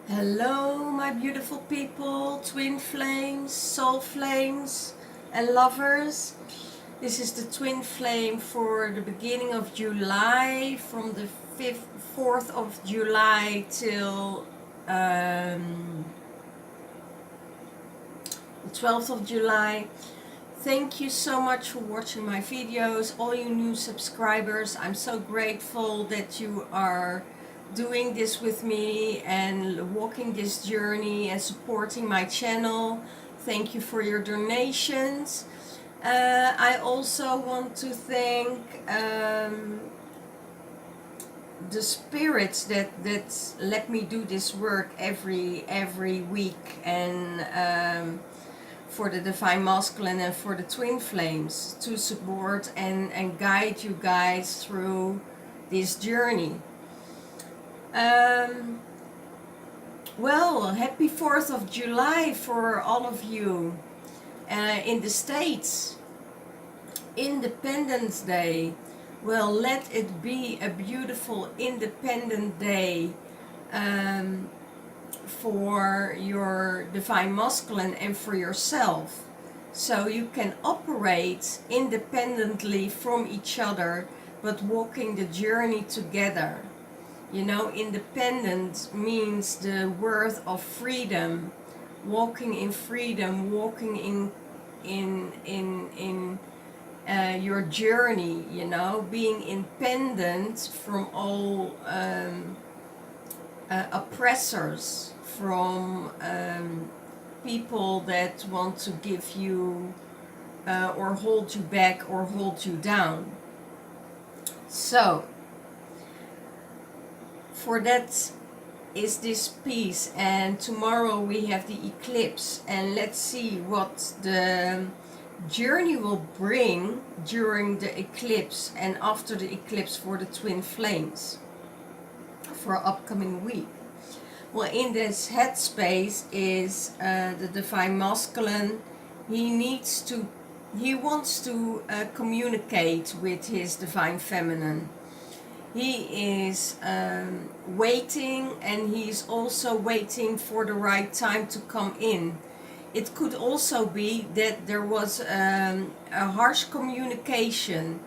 Hello, my beautiful people, twin flames, soul flames, and lovers. This is the twin flame for the beginning of July, from the 4th of July till the 12th of July. Thank you so much for watching my videos, all you new subscribers. I'm so grateful that you are doing this with me and walking this journey and supporting my channel. Thank you for your donations. I also want to thank the spirits that let me do this work every week, and for the Divine Masculine and for the Twin Flames, to support and guide you guys through this journey. Well, happy 4th of July for all of you in the States. Independence Day. Well, let it be a beautiful Independent Day for your Divine Masculine and for yourself, so you can operate independently from each other but walking the journey together. You know, independence means the worth of freedom, walking in freedom, walking in your journey, you know, being independent from all oppressors, from people that want to give you or hold you back or hold you down. So, for that is this piece, and tomorrow we have the eclipse, and let's see what the journey will bring during the eclipse and after the eclipse for the twin flames for upcoming week. Well, in this headspace is the Divine Masculine. He wants to communicate with his Divine Feminine. He is waiting, and he's also waiting for the right time to come in. It could also be that there was a harsh communication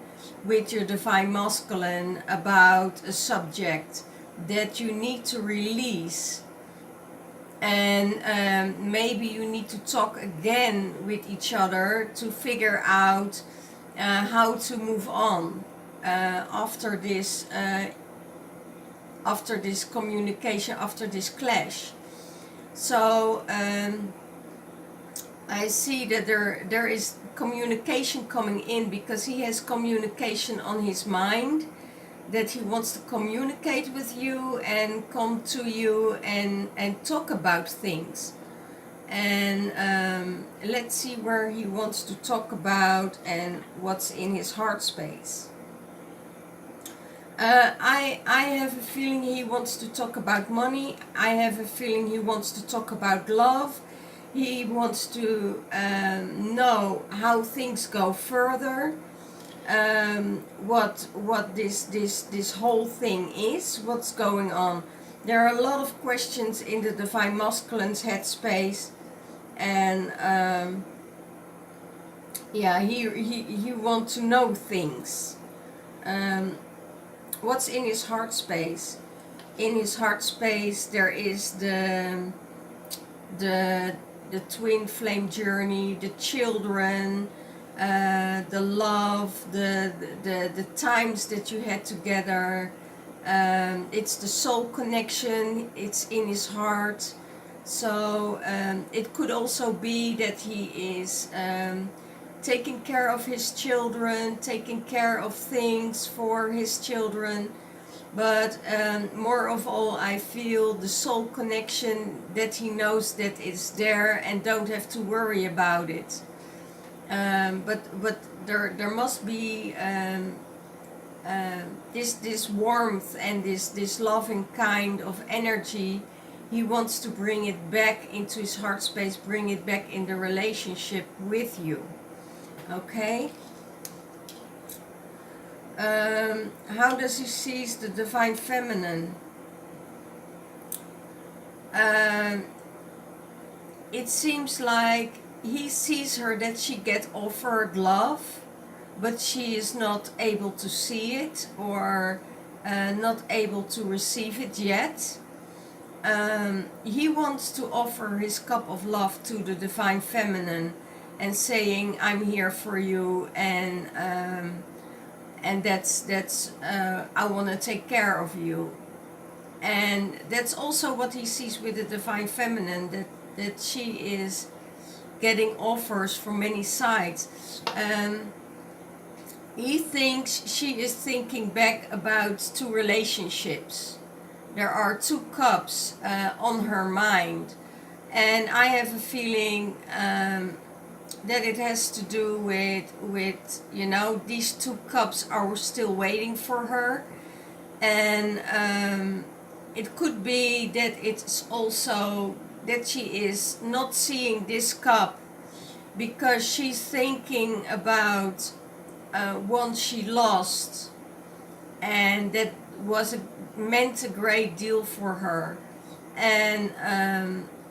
with your Divine Masculine about a subject that you need to release, and maybe you need to talk again with each other to figure out how to move on after this communication, after this clash. So I see that there is communication coming in, because he has communication on his mind, that he wants to communicate with you and come to you and talk about things. And let's see where he wants to talk about and what's in his heart space. I have a feeling he wants to talk about money. I have a feeling he wants to talk about love. He wants to know how things go further. What this whole thing is, what's going on. There are a lot of questions in the Divine Masculine's headspace, and yeah, he wants to know things. What's in his heart space? In his heart space there is the twin flame journey, the children, the love, the times that you had together. It's the soul connection, it's in his heart. So it could also be that he is taking care of his children, taking care of things for his children. But more of all, I feel the soul connection, that he knows that it's there and don't have to worry about it. But there must be this warmth and this loving kind of energy. He wants to bring it back into his heart space, bring it back in the relationship with you. Okay? How does he see the Divine Feminine? um, it seems like he sees her that she get offered love, but she is not able to see it, or not able to receive it yet. He wants to offer his cup of love to the divine feminine and saying, I'm here for you, and that's I want to take care of you. And that's also what he sees with the divine feminine, that she is getting offers from many sides. He thinks she is thinking back about two relationships. There are two cups on her mind, and I have a feeling that it has to do with these two cups are still waiting for her, and it could be that it's also that she is not seeing this cup because she's thinking about one she lost, and that was meant a great deal for her, and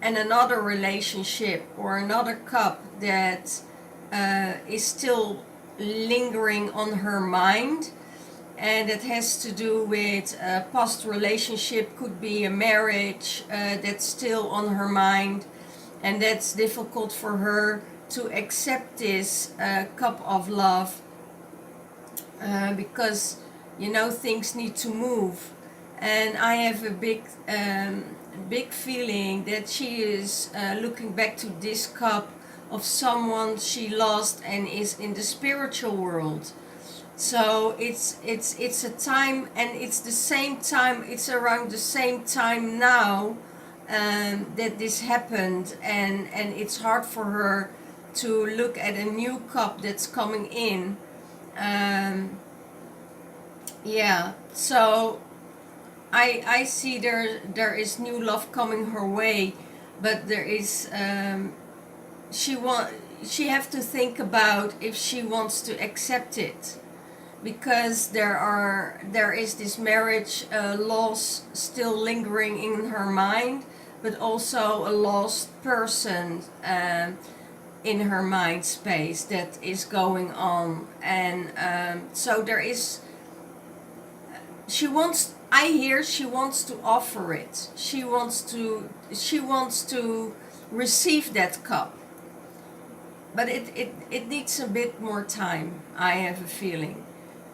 another relationship or another cup that is still lingering on her mind, and it has to do with a past relationship, could be a marriage that's still on her mind, and that's difficult for her to accept this cup of love, because things need to move. And I have a big feeling that she is looking back to this cup of someone she lost and is in the spiritual world. So it's a time, and it's the same time, it's around the same time now that this happened, and it's hard for her to look at a new cup that's coming in. Yeah, so I see there is new love coming her way, but there is she have to think about if she wants to accept it, because there is this marriage loss still lingering in her mind, but also a lost person in her mind space that is going on, and so there is. She wants. I hear she wants to offer it. She wants to receive that cup, but it needs a bit more time. I have a feeling.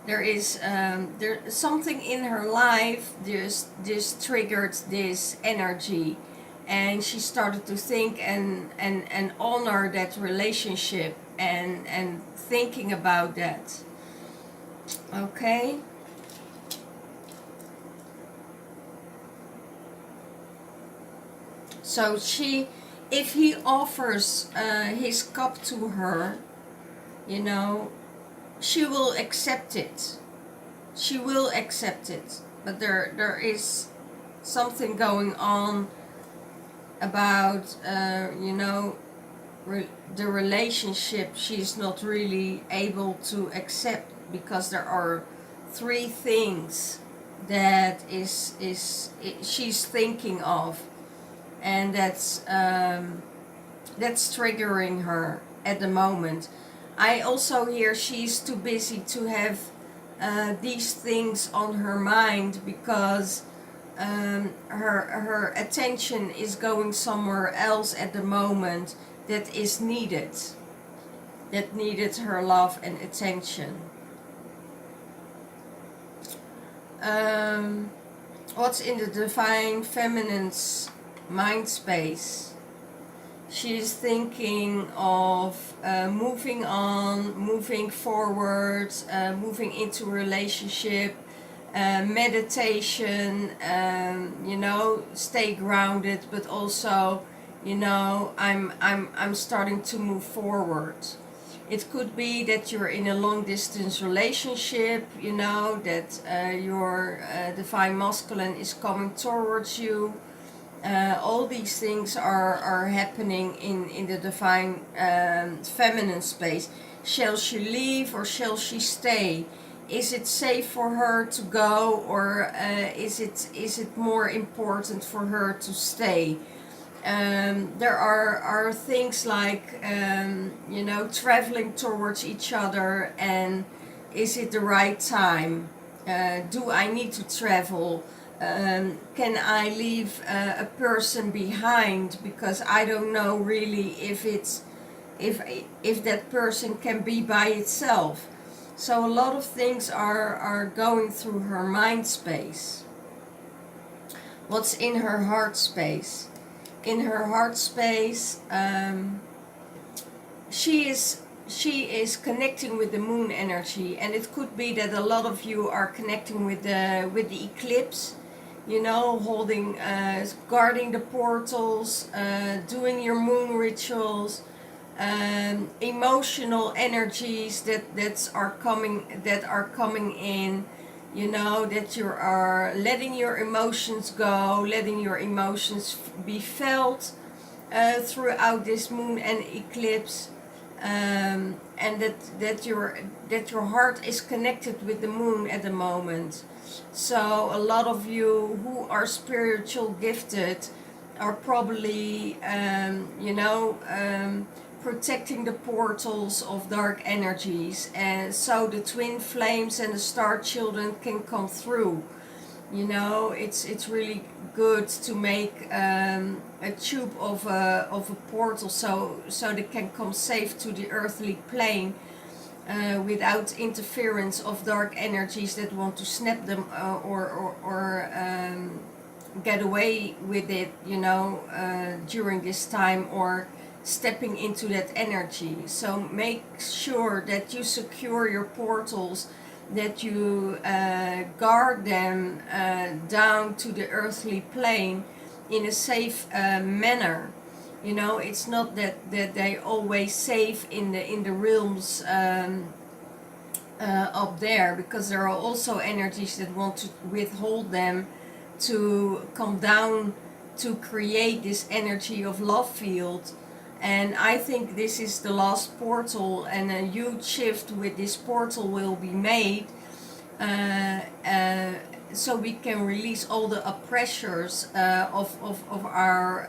There is something in her life just triggered this energy, and she started to think and honor that relationship, and thinking about that. Okay. So if he offers his cup to her, she will accept it. She will accept it. But there is something going on about, the relationship she's not really able to accept, because there are three things that she's thinking of, and that's triggering her at the moment. I also hear she's too busy to have these things on her mind, because her attention is going somewhere else at the moment that needed her love and attention. What's in the divine feminine's mind space? She's thinking of moving on, moving forward, moving into a relationship, meditation, stay grounded, but also, I'm starting to move forward. It could be that you're in a long distance relationship, that your divine masculine is coming towards you. All these things are happening in the divine feminine space. Shall she leave or shall she stay? Is it safe for her to go, or is it more important for her to stay? There are things like you know, traveling towards each other, and is it the right time? Do I need to travel? Can I leave a person behind, because I don't know really if it's if that person can be by itself. So a lot of things are going through her mind space. What's in her heart space? In her heart space, she is connecting with the moon energy, and it could be that a lot of you are connecting with the eclipse. You know, holding, guarding the portals, doing your moon rituals, emotional energies that are coming in. You know, that you are letting your emotions go, letting your emotions be felt throughout this moon and eclipse, and that your heart is connected with the moon at the moment. So a lot of you who are spiritual gifted are probably protecting the portals of dark energies, and so the twin flames and the star children can come through. You know, it's really good to make a tube of a portal, so they can come safe to the earthly plane, without interference of dark energies that want to snap them, or get away with it, you know, during this time, or stepping into that energy. So make sure that you secure your portals, that you guard them down to the earthly plane in a safe manner. You know, it's not that they always safe in the realms up there, because there are also energies that want to withhold them to come down to create this energy of love field. And I think this is the last portal, and a huge shift with this portal will be made, so we can release all the oppressors of our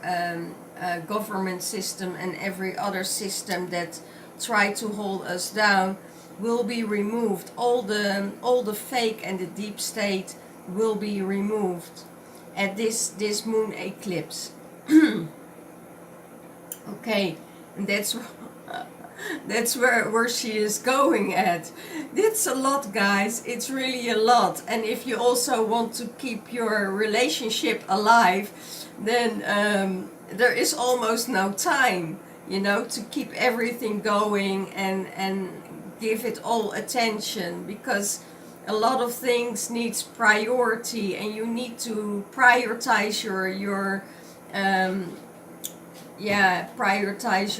government system, and every other system that try to hold us down will be removed. All the fake and the deep state will be removed at this moon eclipse. Okay, and that's where she is going at. It's a lot, guys. It's really a lot. And if you also want to keep your relationship alive, then there is almost no time, you know, to keep everything going and give it all attention, because a lot of things needs priority, and you need to prioritize your prioritize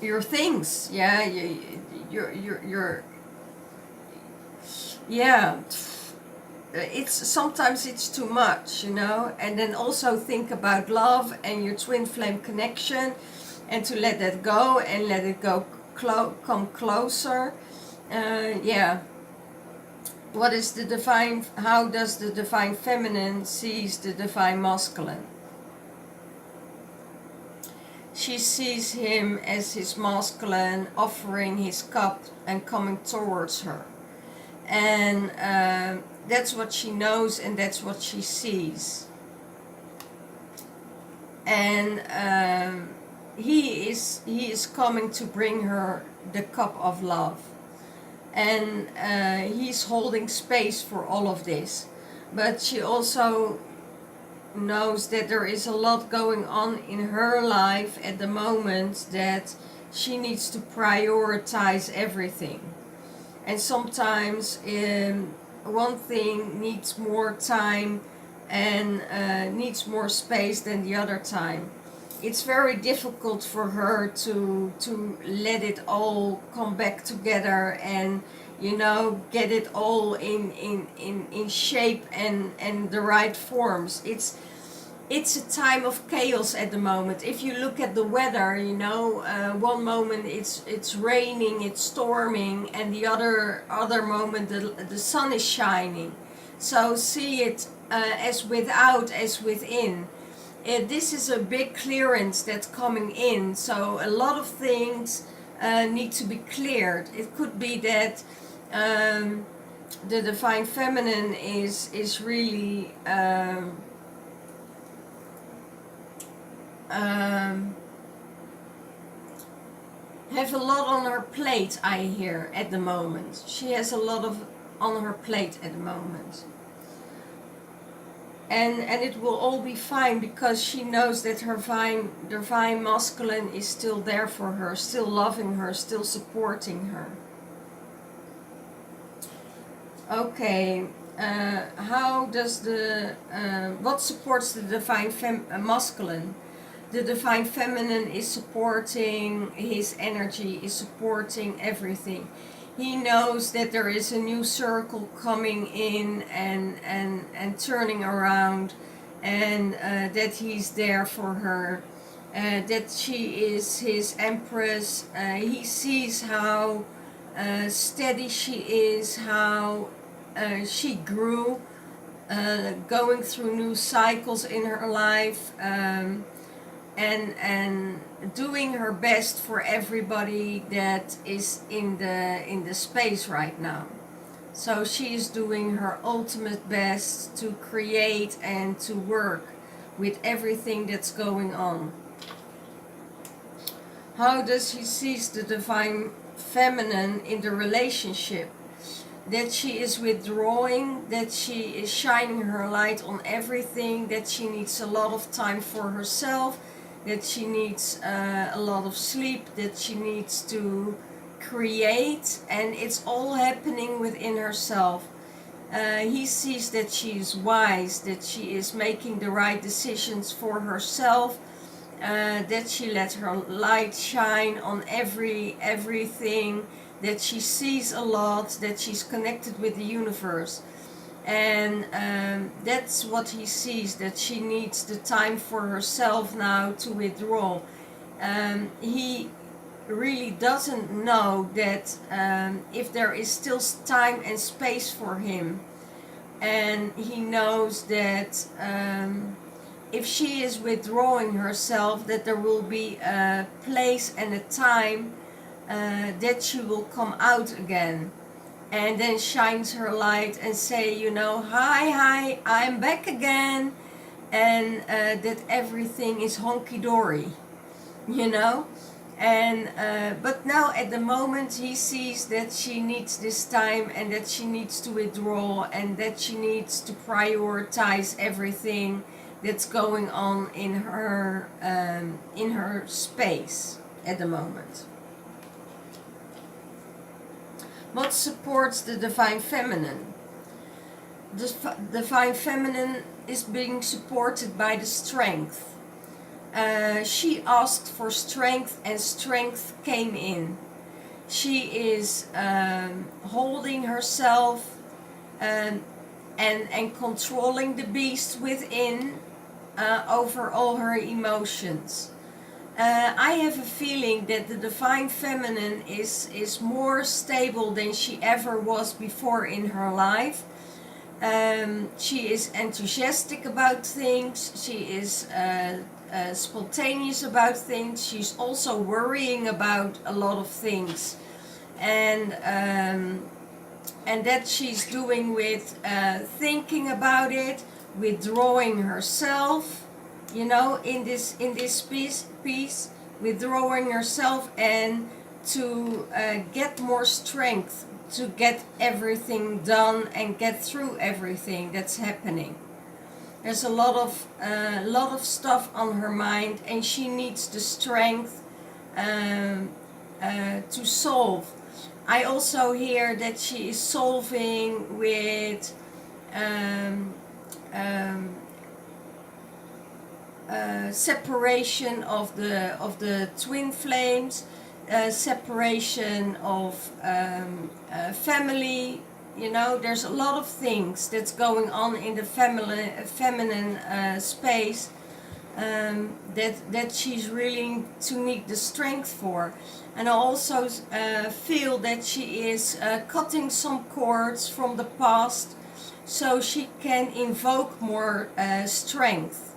your things. Your yeah, it's sometimes it's too much, you know. And then also think about love and your twin flame connection, and to let that go and let it go come closer. What is the divine? How does the divine feminine sees the divine masculine? She sees him as his masculine, offering his cup and coming towards her. And that's what she knows, and that's what she sees. And he is coming to bring her the cup of love. And he's holding space for all of this. But she also knows that there is a lot going on in her life at the moment, that she needs to prioritize everything. And sometimes one thing needs more time and needs more space than the other time. It's very difficult for her to let it all come back together, and you know, get it all in shape and the right forms. it's a time of chaos at the moment. If you look at the weather, you know, one moment it's raining, it's storming, and the other moment the sun is shining. So see it as without as within. This is a big clearance that's coming in. So a lot of things need to be cleared. It could be that the divine feminine is really have a lot on her plate, I hear, at the moment. She has a lot of on her plate at the moment. And it will all be fine, because she knows that her divine masculine is still there for her, still loving her, still supporting her. Okay, how does what supports the divine masculine? The divine feminine is supporting his energy, is supporting everything. He knows that there is a new circle coming in and turning around, and that he's there for her, that she is his empress. He sees how steady she is, how she grew, going through new cycles in her life, and doing her best for everybody that is in the space right now. So she is doing her ultimate best to create and to work with everything that's going on. How does he see the divine feminine in the relationship? That she is withdrawing, that she is shining her light on everything, that she needs a lot of time for herself, that she needs a lot of sleep, that she needs to create, and it's all happening within herself. He sees that she is wise, that she is making the right decisions for herself, that she let her light shine on everything, that she sees a lot, that she's connected with the universe. And that's what he sees, that she needs the time for herself now to withdraw. He really doesn't know that if there is still time and space for him. And he knows that if she is withdrawing herself, that there will be a place and a time that she will come out again, and then shines her light and say, you know, hi, I'm back again, and that everything is honky-dory, you know. And but now at the moment he sees that she needs this time, and that she needs to withdraw, and that she needs to prioritize everything that's going on in her space at the moment. What supports the divine feminine? The divine feminine is being supported by the strength. She asked for strength, and strength came in. She is holding herself and controlling the beast within over all her emotions. I have a feeling that the divine feminine is more stable than she ever was before in her life. She is enthusiastic about things. She is spontaneous about things. She's also worrying about a lot of things, and that she's doing with thinking about it, withdrawing herself, you know, in this piece, withdrawing herself, and to get more strength to get everything done and get through everything that's happening. There's a lot of stuff on her mind, and she needs the strength to solve. I also hear that she is solving with separation of the twin flames, separation of family. You know, there's a lot of things that's going on in the feminine space that she's really to need the strength for. And I also feel that she is cutting some cords from the past so she can invoke more strength.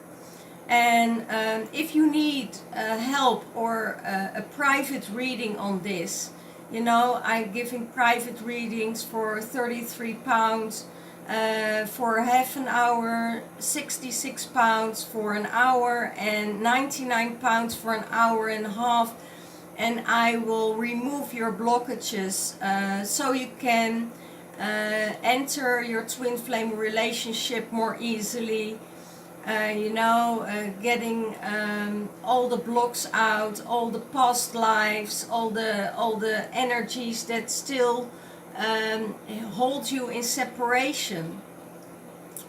And if you need help or a private reading on this, you know, I'm giving private readings for £33 for half an hour, £66 for an hour, and £99 for an hour and a half. And I will remove your blockages so you can enter your twin flame relationship more easily. Getting all the blocks out, all the past lives, all the energies that still hold you in separation.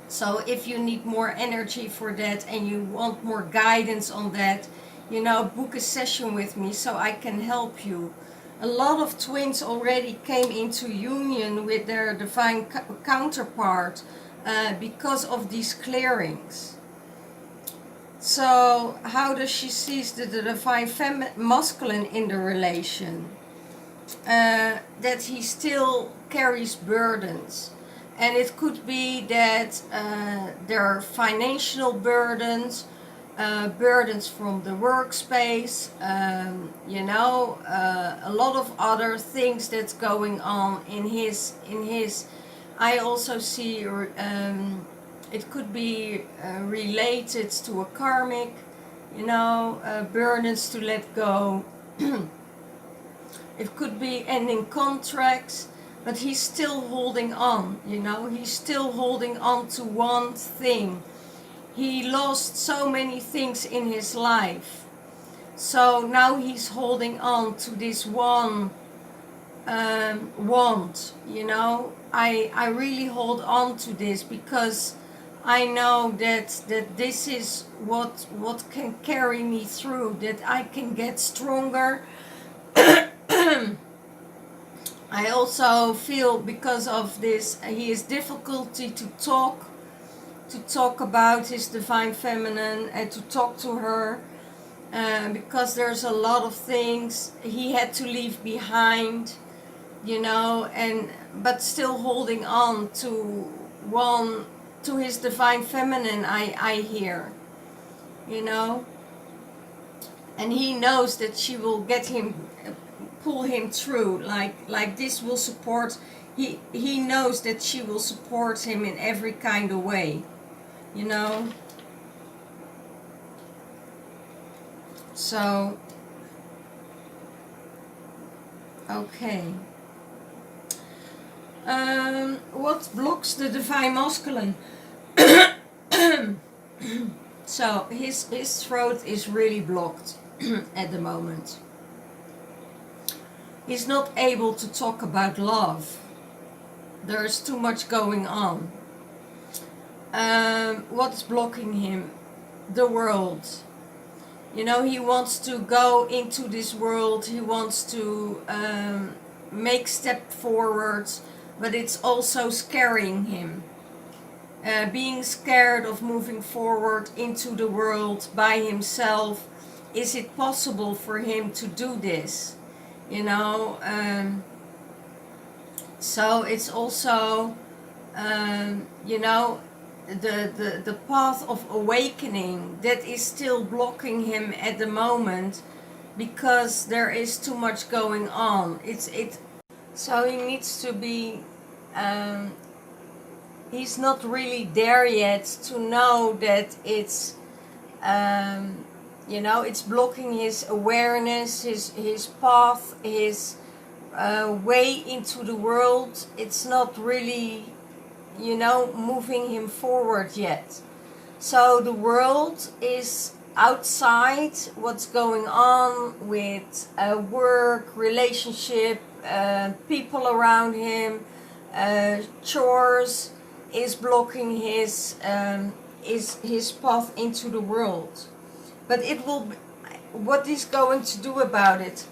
So if you need more energy for that and you want more guidance on that, book a session with me so I can help you. A lot of twins already came into union with their divine counterpart because of these clearings. So how does she see the divine masculine in the relation? That he still carries burdens. And it could be that there are financial burdens, burdens from the workspace, a lot of other things that's going on in his. I also see it could be related to a karmic, burdens to let go. It could be ending contracts, but he's still holding on, he's still holding on to one thing. He lost so many things in his life. So now he's holding on to this one want, I really hold on to this because I know that this is what can carry me through, that I can get stronger. I also feel because of this, he has difficulty to talk about his divine feminine and to talk to her because there's a lot of things he had to leave behind, but still holding on to his divine feminine, I hear, and he knows that she will pull him through, like this will support. He knows that she will support him in every kind of way, so okay. What blocks the divine masculine? So his throat is really blocked at the moment. He's not able to talk about love. There's too much going on. What's blocking him? The world. He wants to go into this world. He wants to make step forwards, but it's also scaring him. Being scared of moving forward into the world by himself. Is it possible for him to do this? So it's also, the path of awakening that is still blocking him at the moment because there is too much going on. So he needs to be, he's not really there yet to know that it's, it's blocking his awareness, his path, his way into the world. It's not really, moving him forward yet. So the world is outside, what's going on with work, relationship, people around him, chores, is blocking his path into the world. But what he's going to do about it?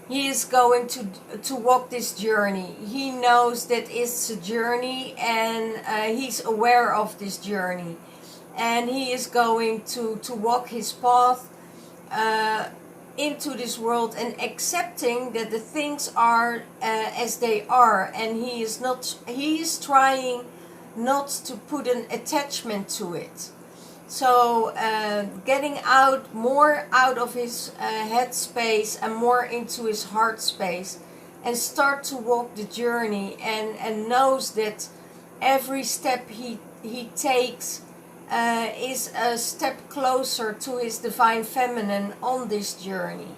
He is going to walk this journey. He knows that it's a journey, and he's aware of this journey. and he is going to walk his path into this world and accepting that the things are as they are, and he is trying not to put an attachment to it. So getting more out of his head space and more into his heart space, and start to walk the journey, and knows that every step he takes is a step closer to his divine feminine on this journey,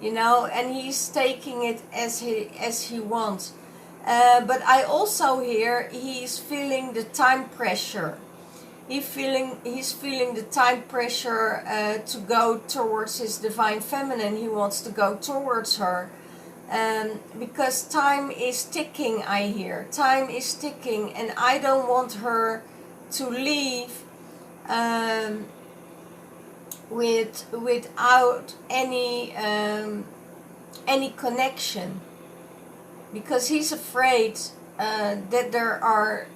you know, and he's taking it as he wants. But I also hear he's feeling the time pressure. He's feeling the time pressure to go towards his divine feminine. He wants to go towards her. Because time is ticking, I hear. Time is ticking, and I don't want her to leave without any connection, because he's afraid that there are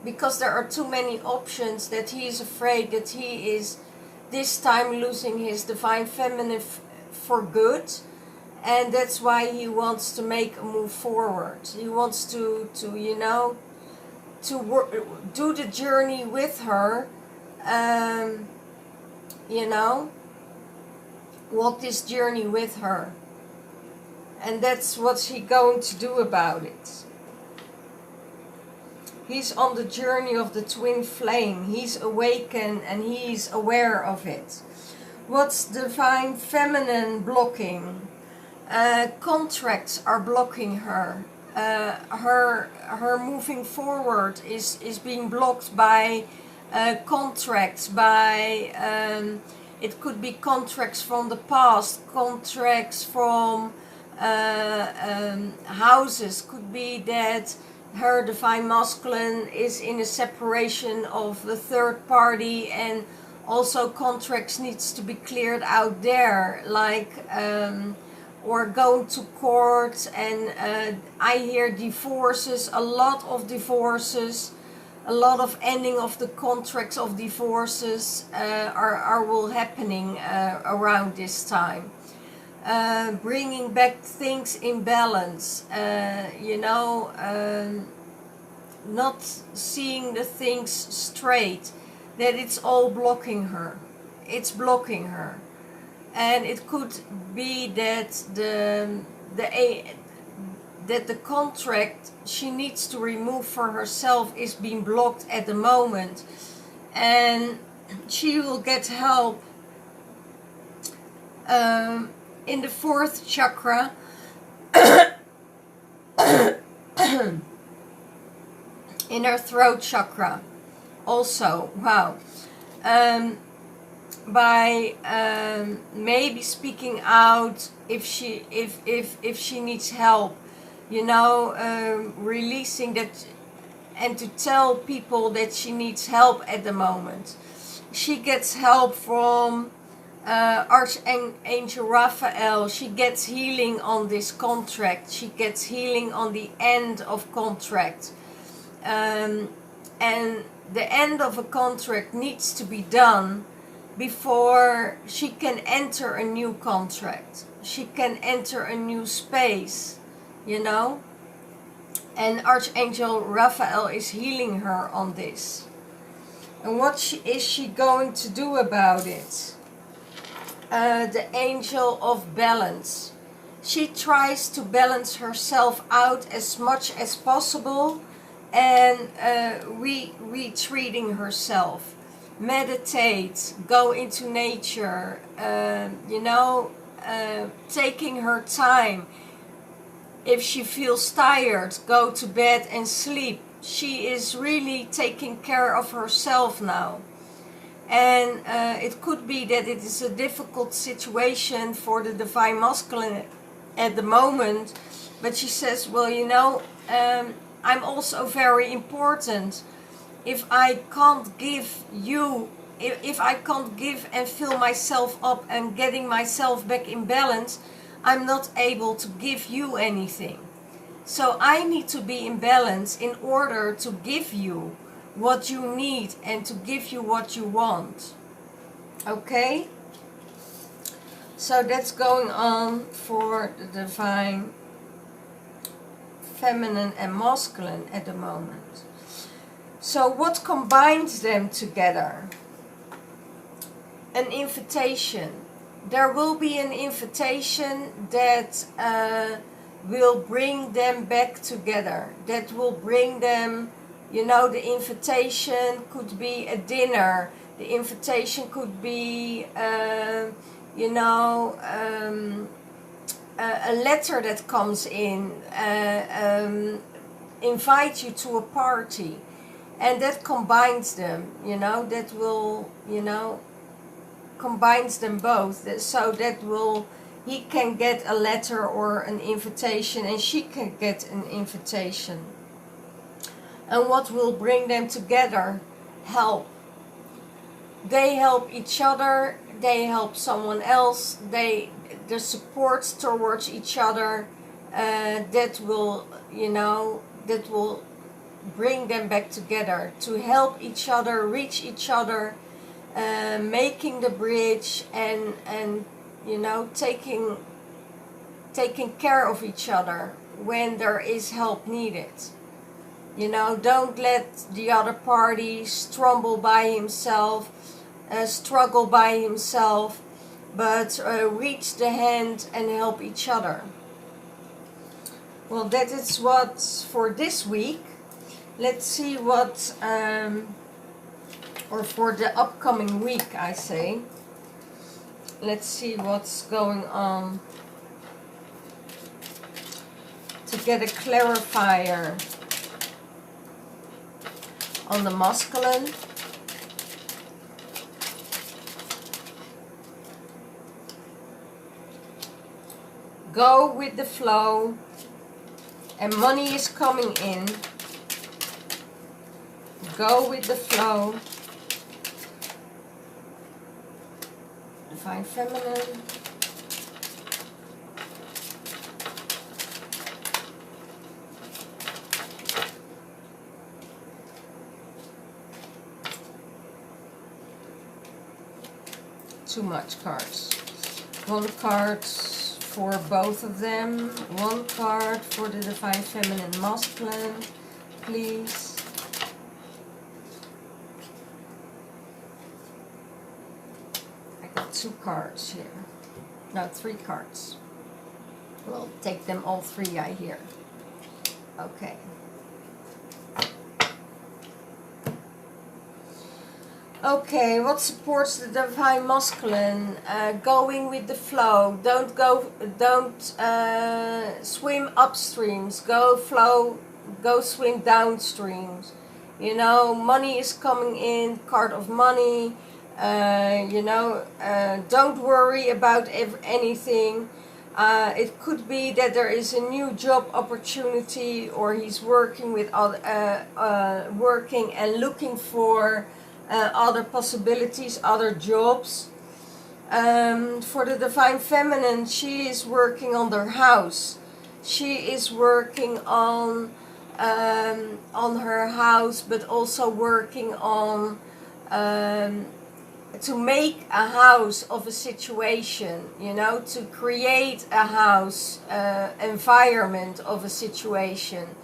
because there are too many options, that he is afraid that he is this time losing his divine feminine for good. And that's why he wants to make a move forward. He wants to you know, do the journey with her, you know, walk this journey with her. And that's what's he going to do about it. He's on the journey of the twin flame. He's awakened and he's aware of it. What's divine feminine blocking? Contracts are blocking her. Her moving forward is being blocked by contracts, by it could be contracts from the past, contracts from houses. Could be that her divine masculine is in a separation of the third party, and also contracts needs to be cleared out there, like or going to court. And I hear divorces, a lot of divorces, a lot of ending of the contracts of divorces will happening around this time. Bringing back things in balance, you know, not seeing the things straight, that it's all blocking her. It's blocking her. And it could be that the contract she needs to remove for herself is being blocked at the moment, and she will get help in the fourth chakra, in her throat chakra also. Wow. By maybe speaking out if she needs help, you know, releasing that, and to tell people that she needs help at the moment. She gets help from Archangel Raphael. She gets healing on this contract. She gets healing on the end of contract, and the end of a contract needs to be done before she can enter a new contract. She can enter a new space, you know. And Archangel Raphael is healing her on this. And what is she going to do about it? The Angel of Balance. She tries to balance herself out as much as possible, and retreating herself. Meditate, go into nature, you know, taking her time. If she feels tired, go to bed and sleep. She is really taking care of herself now. And it could be that it is a difficult situation for the divine masculine at the moment, but she says, well, you know, I'm also very important. If I can't give you, if I can't give and fill myself up and getting myself back in balance, I'm not able to give you anything. So I need to be in balance in order to give you what you need and to give you what you want. Okay? So that's going on for the divine feminine and masculine at the moment. So what combines them together? An invitation. There will be an invitation that will bring them back together. That will bring them, you know, the invitation could be a dinner. The invitation could be, you know, a letter that comes in, invite you to a party. And that combines them, you know, that will, you know, combines them both. So that will, he can get a letter or an invitation and she can get an invitation. And what will bring them together? Help. They help each other, they help someone else, the support towards each other, that will, you know, that will bring them back together, to help each other, reach each other, making the bridge, and you know, taking care of each other when there is help needed. You know, don't let the other party struggle by himself, but reach the hand and help each other. Well, that is what's for this week. Let's see what, or for the upcoming week, I say. Let's see what's going on to get a clarifier on the masculine. Go with the flow, and money is coming in. Go with the flow. Divine feminine. Too much cards. One card for both of them. One card for the divine feminine masculine, please. I got 2 cards here. No, 3 cards. We'll take them all 3, I hear. Okay. Okay, what supports the divine masculine? Going with the flow. Don't swim upstreams. Go swim downstreams. You know, money is coming in. Card of money. You know, don't worry about anything. It could be that there is a new job opportunity, or he's working with working and looking for other possibilities, other jobs. For the divine feminine, she is working on their house. She is working on her house, but also working on to make a house of a situation, you know, to create a house environment of a situation.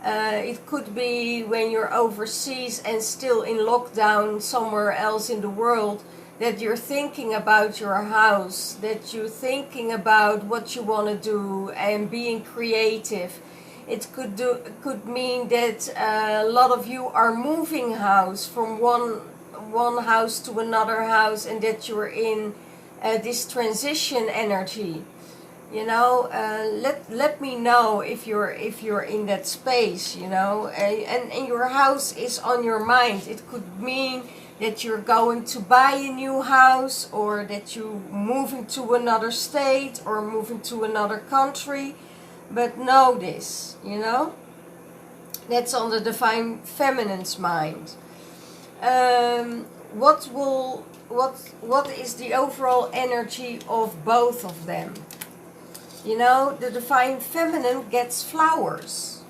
It could be when you're overseas and still in lockdown somewhere else in the world, that you're thinking about your house, that you're thinking about what you want to do and being creative. It could mean that a lot of you are moving house from one house to another house, and that you're in this transition energy. You know, let me know if you're in that space, you know, and your house is on your mind. It could mean that you're going to buy a new house, or that you're moving to another state or moving to another country. But know this, you know, that's on the divine feminine's mind. What is the overall energy of both of them? You know, the divine feminine gets flowers.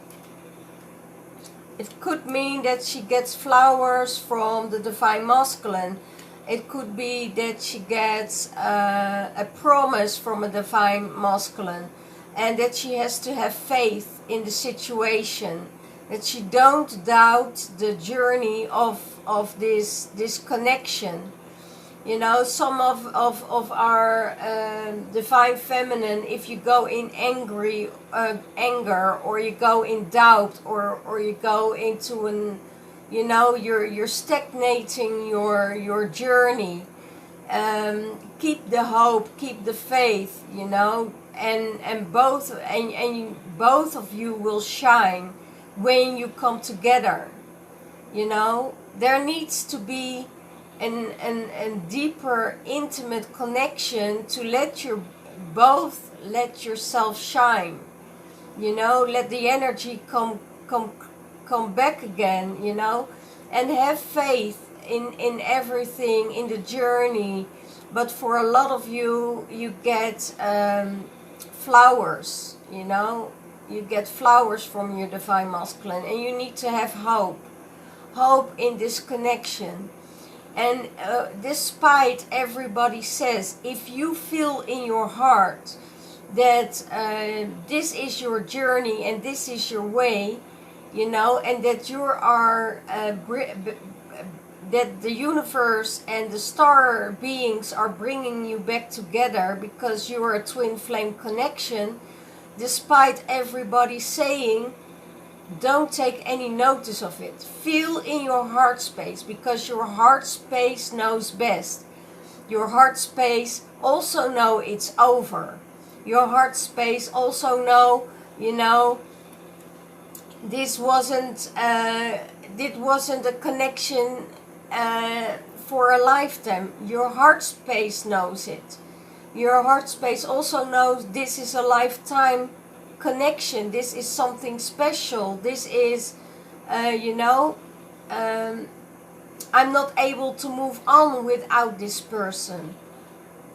It could mean that she gets flowers from the divine masculine. It could be that she gets a promise from a divine masculine, and that she has to have faith in the situation, that she don't doubt the journey of this connection. You know, some of our divine feminine, if you go in anger, or you go in doubt, or you go into an, you know, you're stagnating your journey. Keep the hope, keep the faith, you know, and both of you will shine when you come together. You know, there needs to be a deeper, intimate connection to let yourself shine. You know, let the energy come back again. You know, and have faith in everything, in the journey. But for a lot of you, you get flowers. You know, you get flowers from your divine masculine, and you need to have hope in this connection. And despite everybody says, if you feel in your heart that this is your journey and this is your way, you know, and that you are that the universe and the star beings are bringing you back together because you are a twin flame connection, despite everybody saying, don't take any notice of it. Feel in your heart space, because your heart space knows best. Your heart space also know it's over. Your heart space also know, you know, this wasn't a connection for a lifetime. Your heart space knows it. Your heart space also knows this is a lifetime connection. This is something special. This is you know, I'm not able to move on without this person,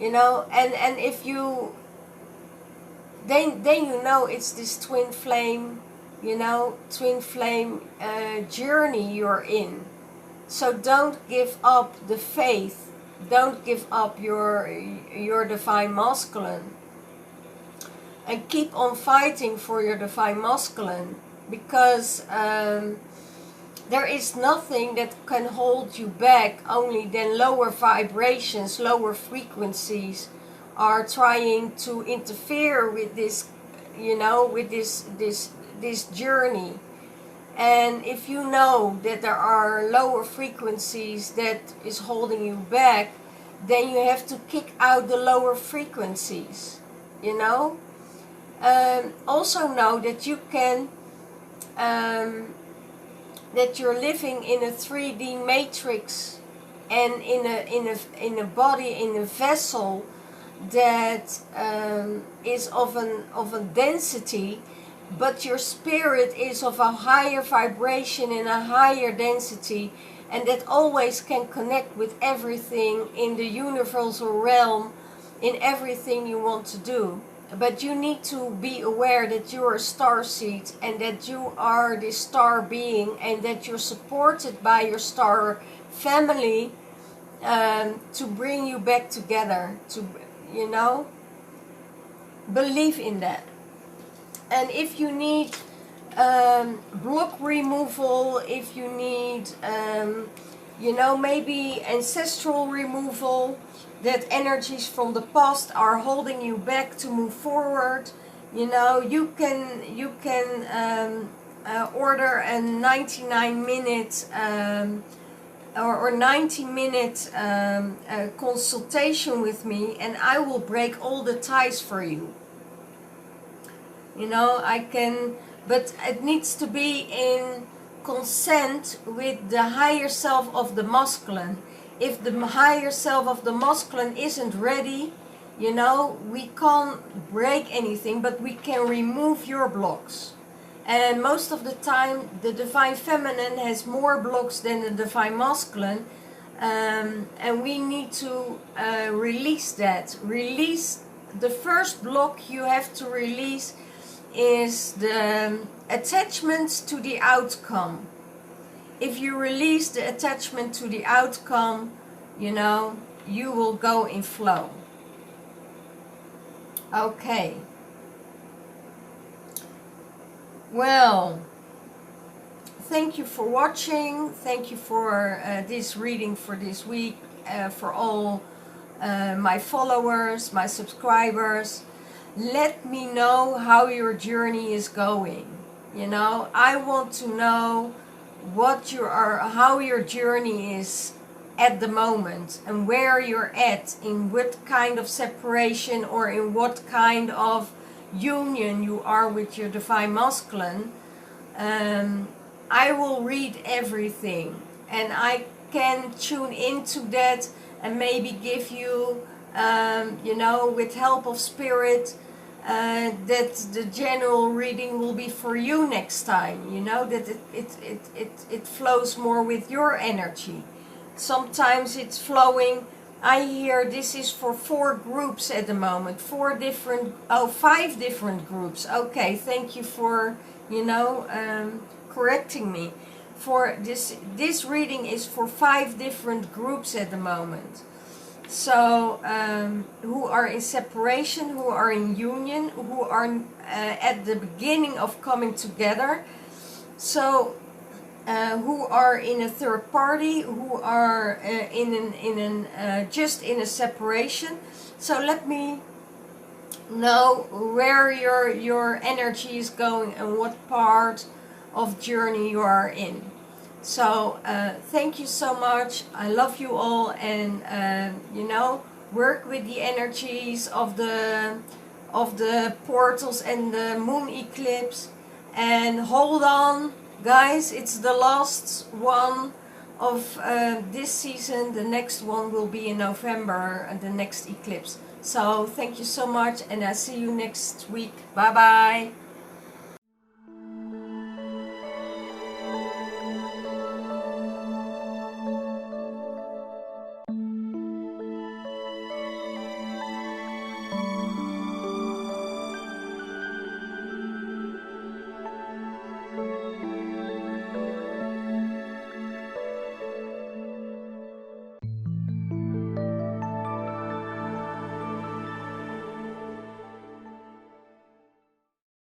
you know. And if you then you know it's this twin flame, you know, twin flame journey you're in. So don't give up the faith, don't give up your divine masculine. And keep on fighting for your divine masculine, because there is nothing that can hold you back only than lower vibrations, lower frequencies are trying to interfere with this, you know, with this journey. And if you know that there are lower frequencies that is holding you back, then you have to kick out the lower frequencies, you know. Also know that you can, that you're living in a 3D matrix, and in a body, in a vessel that is of a density, but your spirit is of a higher vibration and a higher density, and that always can connect with everything in the universal realm, in everything you want to do. But you need to be aware that you're a star seed, and that you are this star being, and that you're supported by your star family to bring you back together. To, you know, believe in that. And if you need block removal, if you need, you know, maybe ancestral removal, that energies from the past are holding you back to move forward, you know, you can order a 99-minute or 90-minute consultation with me, and I will break all the ties for you. You know, I can, but it needs to be in consent with the higher self of the masculine. If the higher self of the masculine isn't ready, you know, we can't break anything, but we can remove your blocks. And most of the time, the divine feminine has more blocks than the divine masculine, and we need to release that. Release the first block you have to release is the attachments to the outcome. if you release the attachment to the outcome, you know, you will go in flow. Okay. Well, thank you for watching. Thank you for this reading for this week, for all my followers, my subscribers. Let me know how your journey is going. You know, I want to know how your journey is at the moment, and where you're at, in what kind of separation or in what kind of union you are with your divine masculine. I will read everything, and I can tune into that and maybe give you, you know, with help of spirit, that the general reading will be for you next time. You know, that it flows more with your energy. Sometimes it's flowing. I hear this is for 4 groups at the moment. 5 different groups. Okay, thank you for, you know, correcting me. For this reading is for 5 different groups at the moment. So who are in separation, who are in union, who are at the beginning of coming together. So who are in a third party, who are just in a separation. So let me know where your energy is going and what part of journey you are in. So thank you so much. I love you all, and you know, work with the energies of the portals and the moon eclipse, and hold on, guys. It's the last one of this season. The next one will be in November, the next eclipse. So thank you so much, and I'll see you next week. Bye bye.